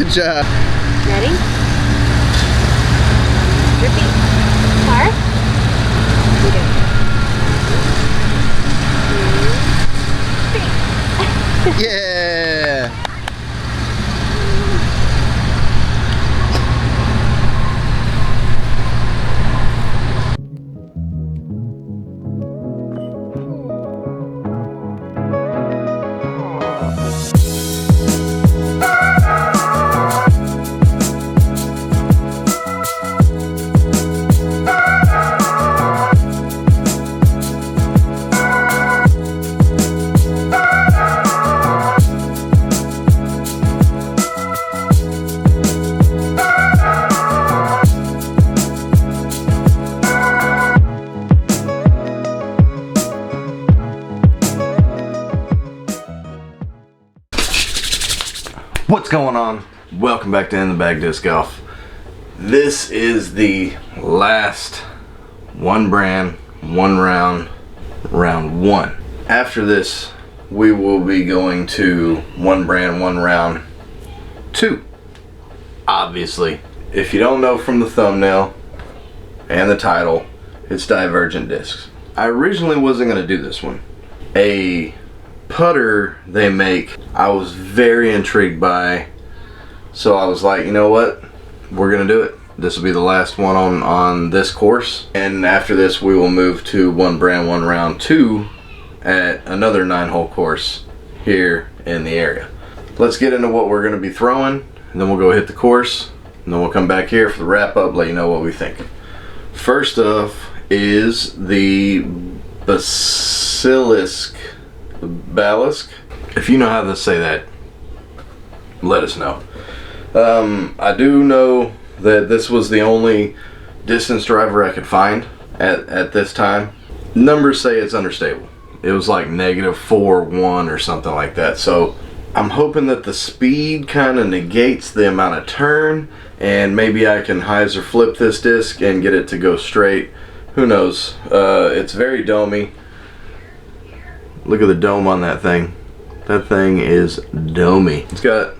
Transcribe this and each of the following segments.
Good job. Ready? Repeat. Far. Yeah. What's going on? Welcome back to In the Bag Disc Golf. This is the last one brand, one round, round one. After this, we will be going to one brand, one round two. Obviously, if you don't know from the thumbnail and the title, it's Divergent Discs. I originally wasn't going to do this one. A putter they make I was very intrigued by, so I was like, you know what, we're gonna do it. This will be the last one on this course, and after this we will move to one brand, one round two at another 9-hole course here in the area. Let's get into what we're gonna be throwing, and then we'll go hit the course, and then we'll come back here for the wrap up, let you know what we think. First off is the basilisk. If you know how to say that, let us know. I do know that this was the only distance driver I could find at this time. Numbers say it's understable. It was like -4.1 or something like that. So I'm hoping that the speed kind of negates the amount of turn, and maybe I can hyzer flip this disc and get it to go straight. Who knows? It's very domey. Look at the dome on that thing. That thing is domey. It's got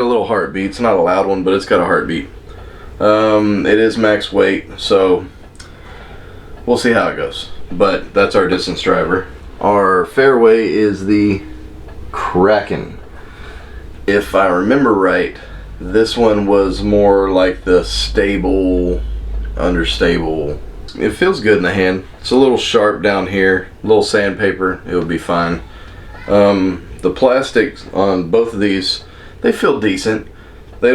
a little heartbeat. It's not a loud one, but it's got a heartbeat. It is max weight, so we'll see how it goes. But that's our distance driver. Our fairway is the Kraken. If I remember right, this one was more like the stable, understable. It feels good in the hand. It's a little sharp down here, a little sandpaper, it would be fine. The plastics on both of these, they feel decent. They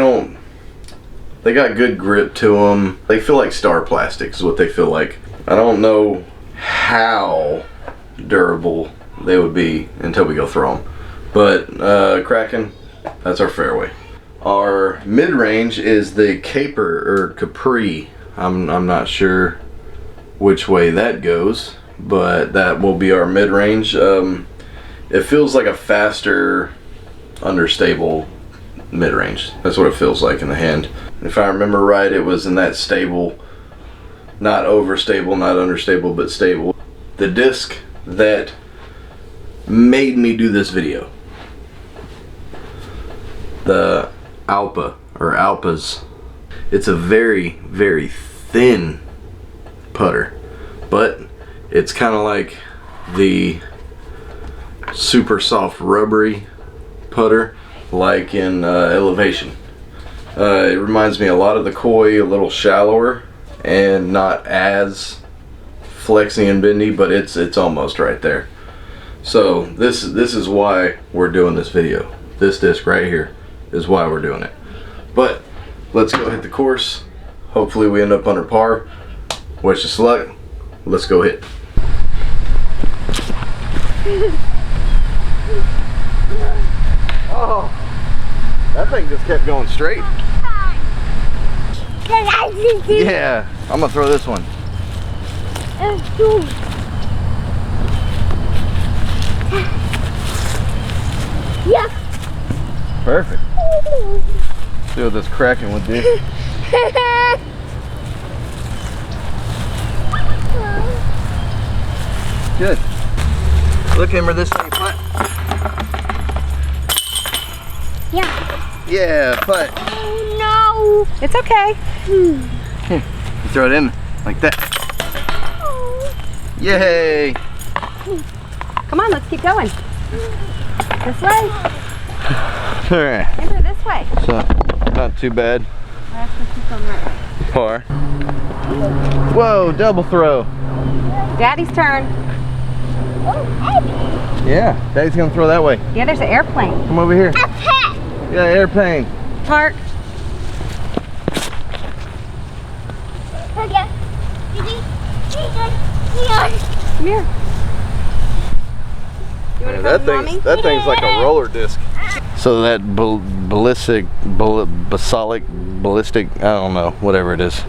got good grip to them. They feel like Star Plastics is what they feel like. I don't know how durable they would be until we go throw them. But Kraken, that's our fairway. Our mid-range is the Caper or Capri. I'm not sure which way that goes, but that will be our mid-range. It feels like a faster, understable mid-range. That's what it feels like in the hand. If I remember right, it was in that stable, not overstable, not understable, but stable. The disc that made me do this video, the Alpa or Alpas. It's a very, very thin putter, but it's kind of like the super soft rubbery putter like in Elevation. It reminds me a lot of the Koi, a little shallower and not as flexy and bendy, but it's almost right there. So this is why we're doing this video. This disc right here is why we're doing it. But let's go hit the course. Hopefully we end up under par. Wish us luck. Let's go hit. Oh, that thing just kept going straight. Yeah, I'm gonna throw this one. Yeah. Perfect. See what this Kraken would do. Good. Look, Ember, this thing flat. Yeah. Yeah, putt. Oh no! It's okay. Here, you throw it in like that. Yay! Come on, let's keep going. This way. All right. Enter this way. So, not too bad. I have to keep going right. Par. Whoa, double throw. Daddy's turn. Yeah, Daddy's gonna throw that way. Yeah, there's an airplane. Come over here. Yeah, airplane. Park. Come here. You want to That thing's like a roller disc. So that ballistic, I don't know, whatever it is,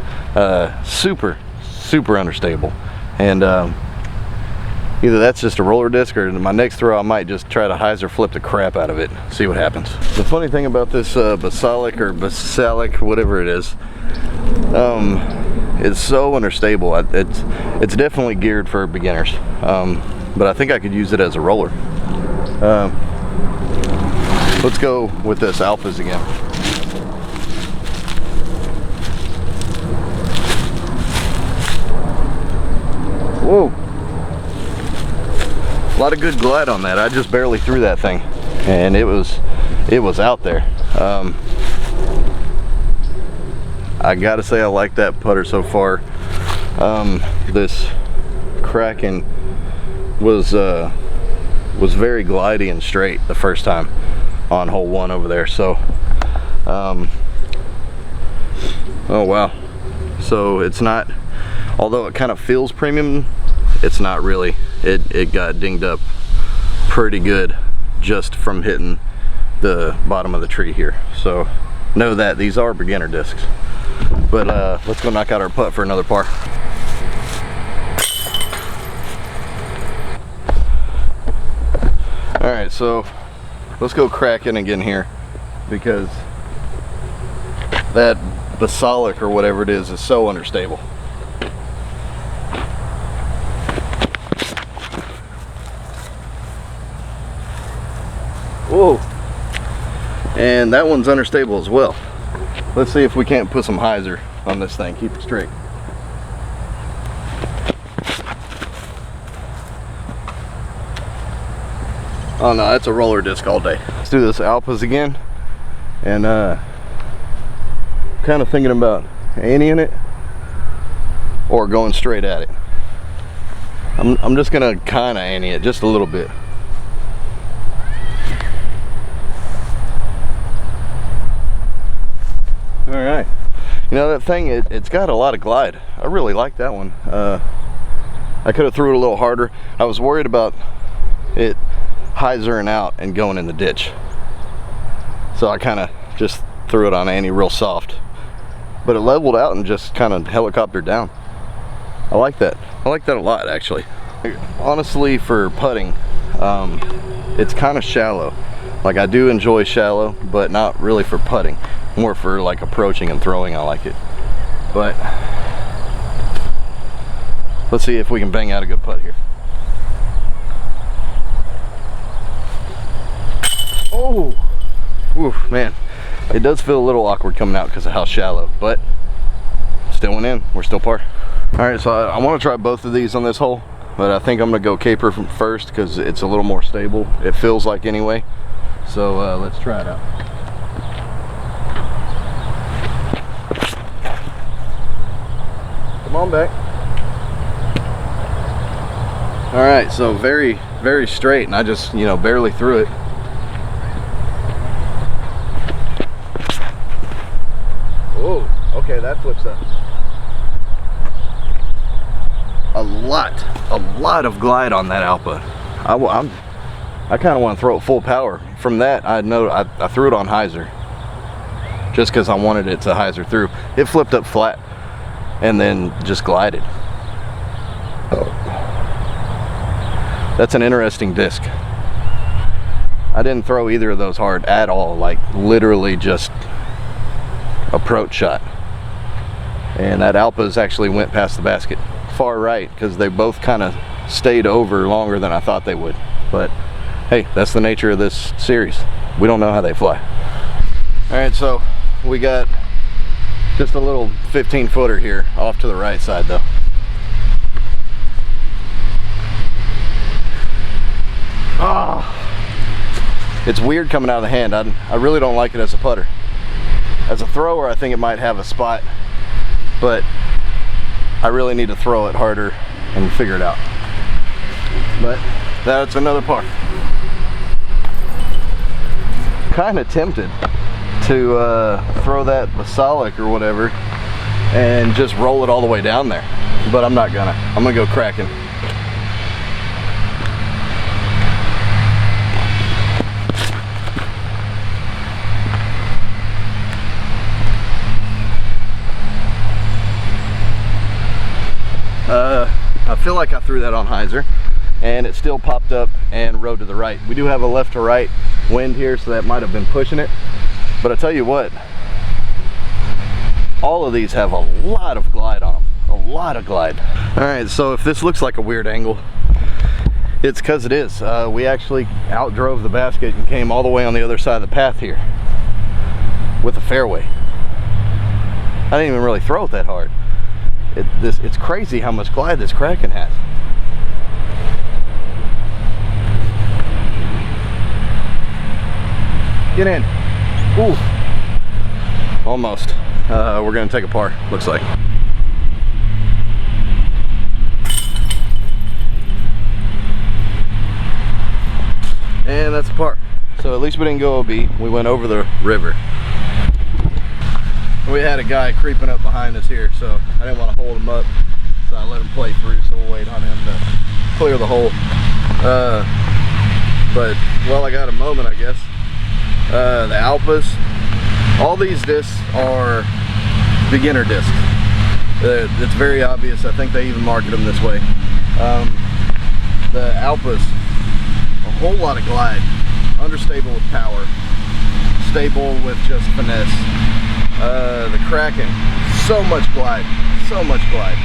super unstable. And either that's just a roller disc, or my next throw I might just try to hyzer flip the crap out of it, see what happens. The funny thing about this basalic, whatever it is, it's so unstable. It's definitely geared for beginners, but I think I could use it as a roller. Let's go with this alphas again. Whoa. A lot of good glide on that. I just barely threw that thing, and it was out there. I gotta say I like that putter so far. This Kraken was very glidey and straight the first time on hole 1 over there. So oh wow. So it's not, although it kind of feels premium, it's not really. It got dinged up pretty good just from hitting the bottom of the tree here. So know that these are beginner discs. But let's go knock out our putt for another par. All right, so let's go Kraken again here, because that basalic or whatever it is so unstable. Whoa, and that one's unstable as well. Let's see if we can't put some hyzer on this thing, keep it straight. Oh no, that's a roller disc all day. Let's do this alphas again, and kind of thinking about anteing it or going straight at it. I'm just gonna kind of ante it just a little bit. All right, you know that thing, it's got a lot of glide. I really like that one. I could have threw it a little harder. I was worried about it hyzering out and going in the ditch, so I kind of just threw it on ante real soft, but it leveled out and just kind of helicoptered down. I like that. I like that a lot, actually. Honestly, for putting, it's kind of shallow. Like, I do enjoy shallow, but not really for putting. More for like approaching and throwing, I like it. But let's see if we can bang out a good putt here. Oh, oof, man, it does feel a little awkward coming out because of how shallow, but still went in. We're still par. All right, so I want to try both of these on this hole, but I think I'm gonna go caper from first because it's a little more stable. It feels like anyway. So let's try it out. Come on back. All right, so very straight, and I just, you know, barely threw it. Whoa, okay, that flips up. A lot of glide on that Alpa. I kind of want to throw it full power. From that, I know I threw it on hyzer just because I wanted it to hyzer through. It flipped up flat and then just glided. Oh. That's an interesting disc. I didn't throw either of those hard at all, like literally just approach shot. And that Alpa's actually went past the basket far right because they both kind of stayed over longer than I thought they would. But hey, that's the nature of this series. We don't know how they fly. Alright, so we got just a little 15-footer here off to the right side though. Oh, it's weird coming out of the hand. I really don't like it as a putter. As a thrower, I think it might have a spot, but I really need to throw it harder and figure it out. But that's another par. Kind of tempted to throw that basalic or whatever and just roll it all the way down there, but I'm not gonna. I'm gonna go cracking. I feel like I threw that on hyzer and it still popped up and rode to the right. We do have a left to right wind here, so that might have been pushing it. But I tell you what, all of these have a lot of glide on them, a lot of glide. All right, so if this looks like a weird angle, it's because it is. We actually outdrove the basket and came all the way on the other side of the path here with a fairway. I didn't even really throw it that hard. It's crazy how much glide this Kraken has. Get in. Ooh. Almost. We're gonna take a par, looks like. And that's a par. So at least we didn't go OB. We went over the river. We had a guy creeping up behind us here, so I didn't want to hold him up, so I let him play through, so we'll wait on him to clear the hole. But while I got a moment, I guess, the Alpas, all these discs are beginner discs. It's very obvious. I think they even market them this way. The Alpas, a whole lot of glide, understable with power, stable with just finesse. The Kraken, so much glide, so much glide.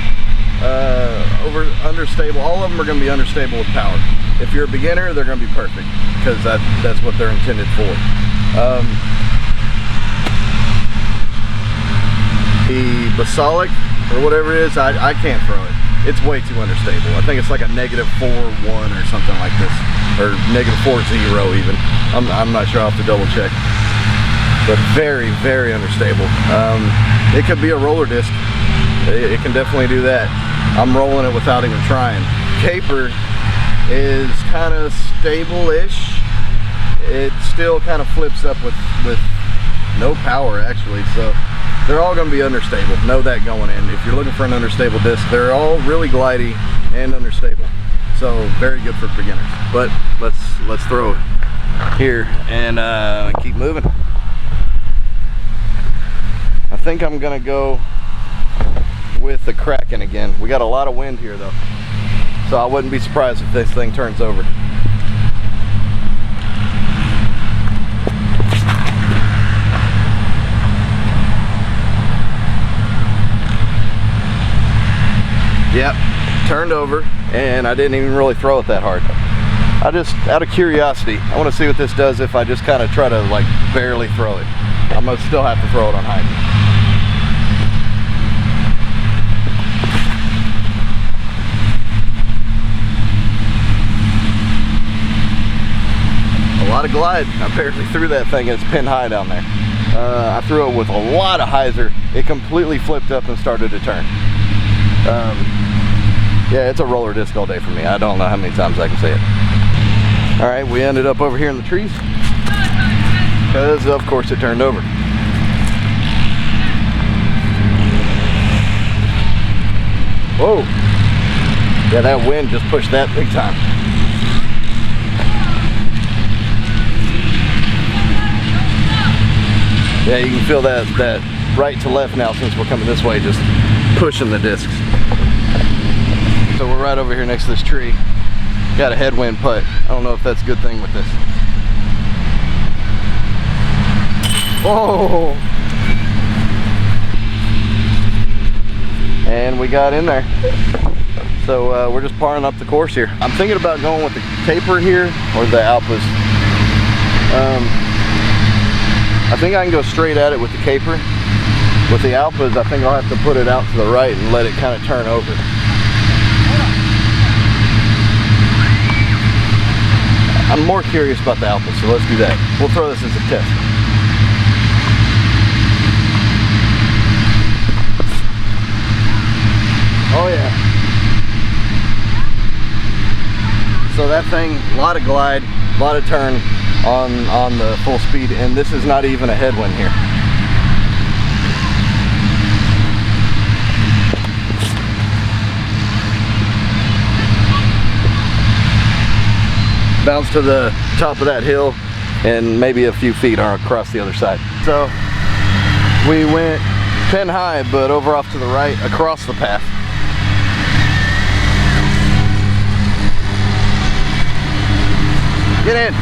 Understable, all of them are going to be understable with power. If you're a beginner, they're going to be perfect, because that's what they're intended for. The basalic, or whatever it is, I can't throw it. It's way too understable. I think it's like a -4.1 or something like this, or -4.0 even. I'm not sure, I'll have to double check. But very, very unstable. It could be a roller disc. It can definitely do that. I'm rolling it without even trying. Caper is kind of stable-ish. It still kind of flips up with no power actually, so they're all going to be understable. Know that going in. If you're looking for an understable disc, they're all really glidey and understable. So very good for beginners. But let's throw it here and keep moving. I think I'm gonna go with the Kraken again. We got a lot of wind here though, so I wouldn't be surprised if this thing turns over. Yep, turned over, and I didn't even really throw it that hard. I just, out of curiosity, I want to see what this does if I just kind of try to like barely throw it. I'm gonna still have to throw it on hyzer. A lot of glide. I barely threw that thing, and it's pin high down there. I threw it with a lot of hyzer. It completely flipped up and started to turn. Yeah, it's a roller disc all day for me. I don't know how many times I can say it. All right, we ended up over here in the trees because of course it turned over. Whoa. Yeah, that wind just pushed that big time. Yeah, you can feel that right to left now since we're coming this way, just pushing the discs. So we're right over here next to this tree. Got a headwind putt. I don't know if that's a good thing with this. Oh! And we got in there. So we're just parring up the course here. I'm thinking about going with the taper here or the Alpas. I think I can go straight at it with the caper. With the alphas, I think I'll have to put it out to the right and let it kind of turn over. I'm more curious about the alphas, so let's do that. We'll throw this as a test. Oh yeah. So that thing, a lot of glide, a lot of turn on the full speed, and this is not even a headwind here. Bounce to the top of that hill and maybe a few feet across the other side. So we went pin high, but over off to the right across the path. Get in.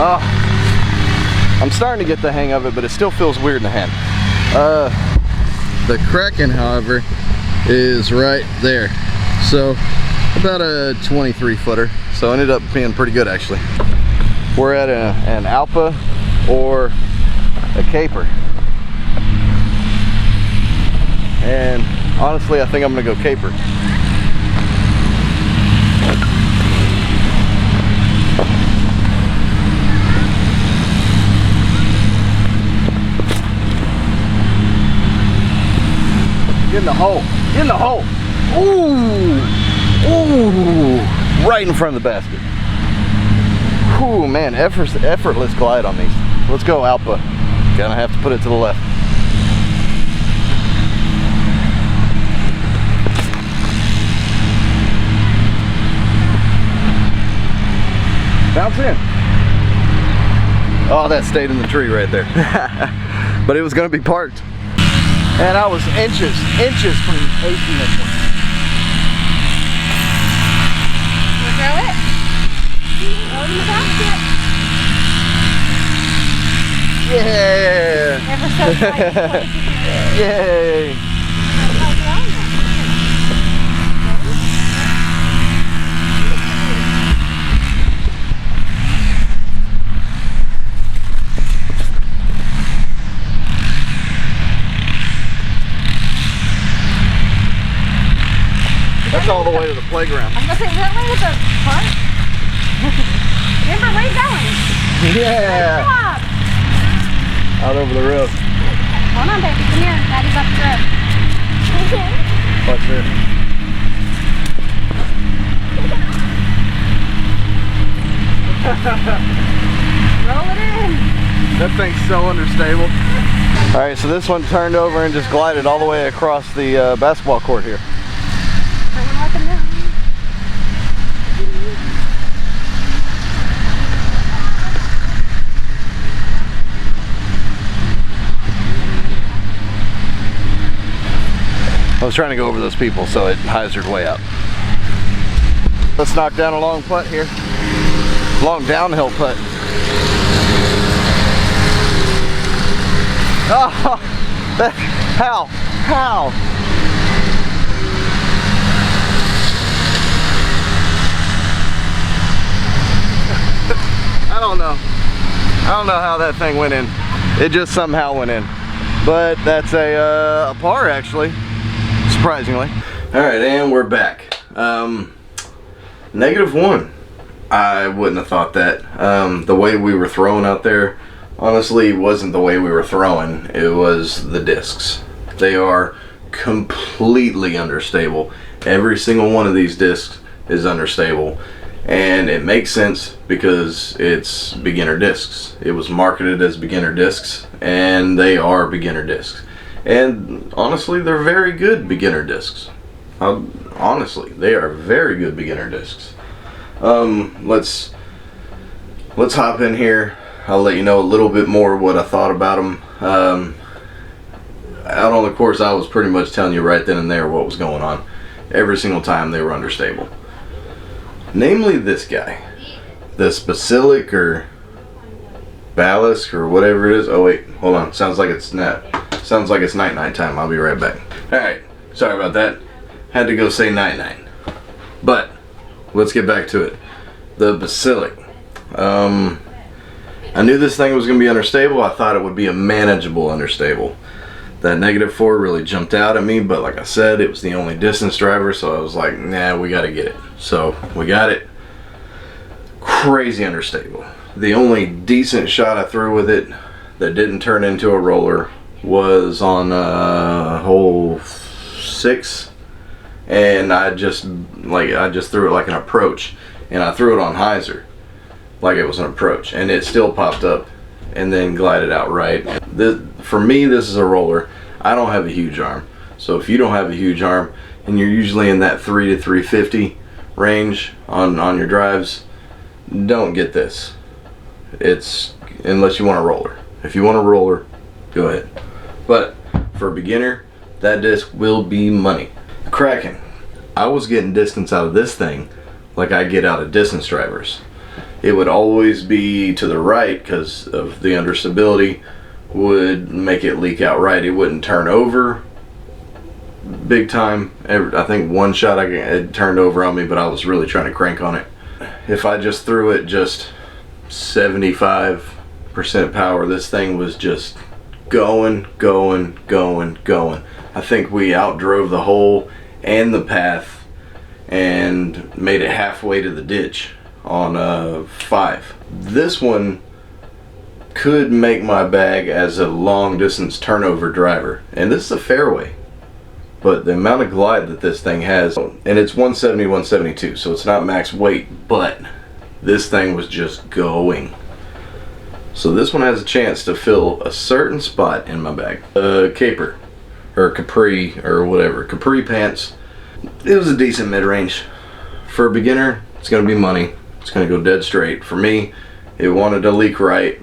Oh, I'm starting to get the hang of it, but it still feels weird in the hand. The Kraken, however, is right there. So about a 23 footer. So it ended up being pretty good actually. We're at an Alpha or a caper. And honestly, I think I'm gonna go caper. Get in the hole. Get in the hole. Ooh. Ooh. Right in front of the basket. Ooh, man, effortless glide on these. Let's go Alpha. Gonna have to put it to the left. Bounce in. Oh, that stayed in the tree right there. But it was gonna be parked. And I was inches from acing this one. We'll throw it. Throw it in the basket. Yeah! Ever so slightly. Yay! That's all the way to the playground. I was gonna say, is that way to the park? Remember, where are you going? Yeah! Good job. Out over the road. Hold on, baby. Come here. Daddy's up the road. Watch this. Roll it in. That thing's so understable. Alright, so this one turned over and just glided all the way across the basketball court here. Let them know. I was trying to go over those people, so it hazarded way out. Let's knock down a long putt here. Long downhill putt. Oh, how? I don't know how that thing went in. It just somehow went in. But that's a par actually, surprisingly. All right, and we're back. -1. I wouldn't have thought that. The way we were throwing out there, honestly, wasn't the way we were throwing. It was the discs. They are completely understable. Every single one of these discs is understable. And it makes sense because it's beginner discs. It was marketed as beginner discs, and they are beginner discs. And honestly, they're very good beginner discs. Honestly, they are very good beginner discs. Let's hop in here. I'll let you know a little bit more what I thought about them. Out on the course, I was pretty much telling you right then and there what was going on. Every single time they were understable. Namely this guy, this basilic or ballast or whatever it is. Oh wait, hold on. Sounds like it's night time. I'll be right back. All right, sorry about that. Had to go say night. But let's get back to it. The basilic. I I knew this thing was going to be understable. I thought it would be a manageable understable. That -4 really jumped out at me, but like I said, it was the only distance driver, so I was like, nah, we got to get it. So we got it. Crazy understable. The only decent shot I threw with it that didn't turn into a roller was on hole 6, and I just threw it like an approach, and I threw it on hyzer like it was an approach, and it still popped up and then glided out right. For me, this is a roller. I don't have a huge arm, so if you don't have a huge arm and you're usually in that 3 to 350 range on your drives, don't get this. It's unless you want a roller. If you want a roller, go ahead. But for a beginner, that disc will be money. Cracking. I was getting distance out of this thing like I get out of distance drivers. It would always be to the right because of the understability would make it leak out right. It wouldn't turn over big time. I think one shot it turned over on me, but I was really trying to crank on it. If I just threw it just 75% power, this thing was just going. I think we outdrove the hole and the path and made it halfway to the ditch on 5. This one could make my bag as a long distance turnover driver, and this is a fairway, but the amount of glide that this thing has, and it's 170 172, so it's not max weight, but this thing was just going. So this one has a chance to fill a certain spot in my bag. Caper or capri or whatever, capri pants. It was a decent mid-range. For a beginner, it's gonna be money. It's gonna go dead straight. For me, it wanted to leak right.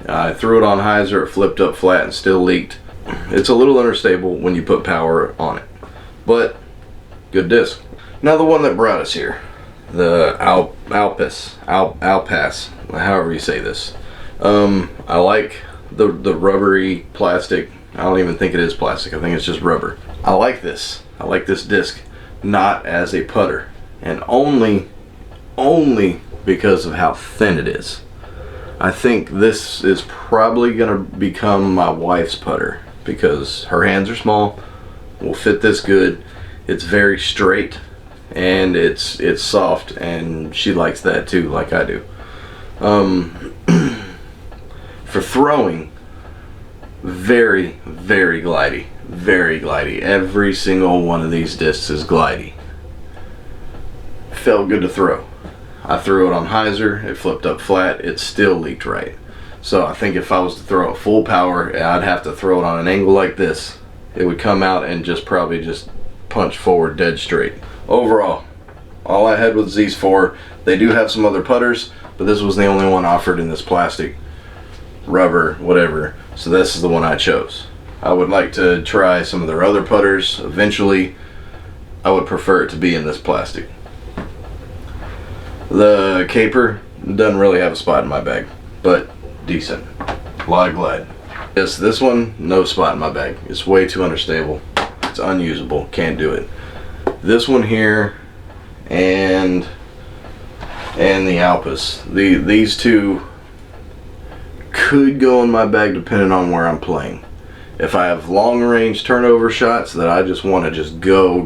I threw it on hyzer, it flipped up flat and still leaked. It's a little unstable when you put power on it, but good disc. Now the one that brought us here, the Alpass, however you say this. I like the rubbery plastic. I don't even think it is plastic. I think it's just rubber. I like this. I like this disc, not as a putter, and only because of how thin it is. I think this is probably gonna become my wife's putter because her hands are small, will fit this good. It's very straight and it's soft, and she likes that too, like I do. For throwing, very glidey, very glidey. Every single one of these discs is glidey. Felt good to throw. I threw it on hyzer, it flipped up flat, it still leaked right. So I think if I was to throw it full power, I'd have to throw it on an angle like this. It would come out and probably just punch forward dead straight. Overall, all I had was these 4. They do have some other putters, but this was the only one offered in this plastic, rubber, whatever. So this is the one I chose. I would like to try some of their other putters eventually. I would prefer it to be in this plastic. The caper doesn't really have a spot in my bag, but decent. A lot of glide. Yes, this one, no spot in my bag. It's way too understable. It's unusable. Can't do it. This one here and the Alpass. These two could go in my bag depending on where I'm playing. If I have long range turnover shots that I just want to just go,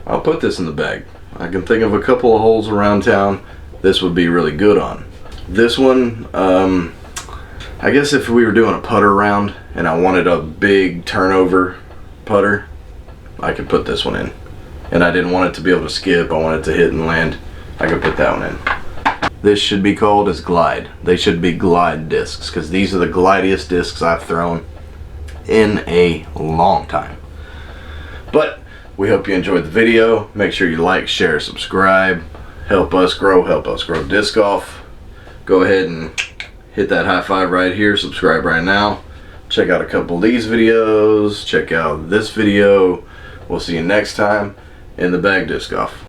I'll put this in the bag. I can think of a couple of holes around town this would be really good on. This one, I guess if we were doing a putter round and I wanted a big turnover putter, I could put this one in. And I didn't want it to be able to skip, I wanted it to hit and land, I could put that one in. This should be called as glide. They should be glide discs, because these are the glidiest discs I've thrown in a long time. But we hope you enjoyed the video. Make sure you like, share, subscribe. Help us grow disc golf. Go ahead and hit that high five right here. Subscribe right now. Check out a couple of these videos. Check out this video. We'll see you next time in the bag disc golf.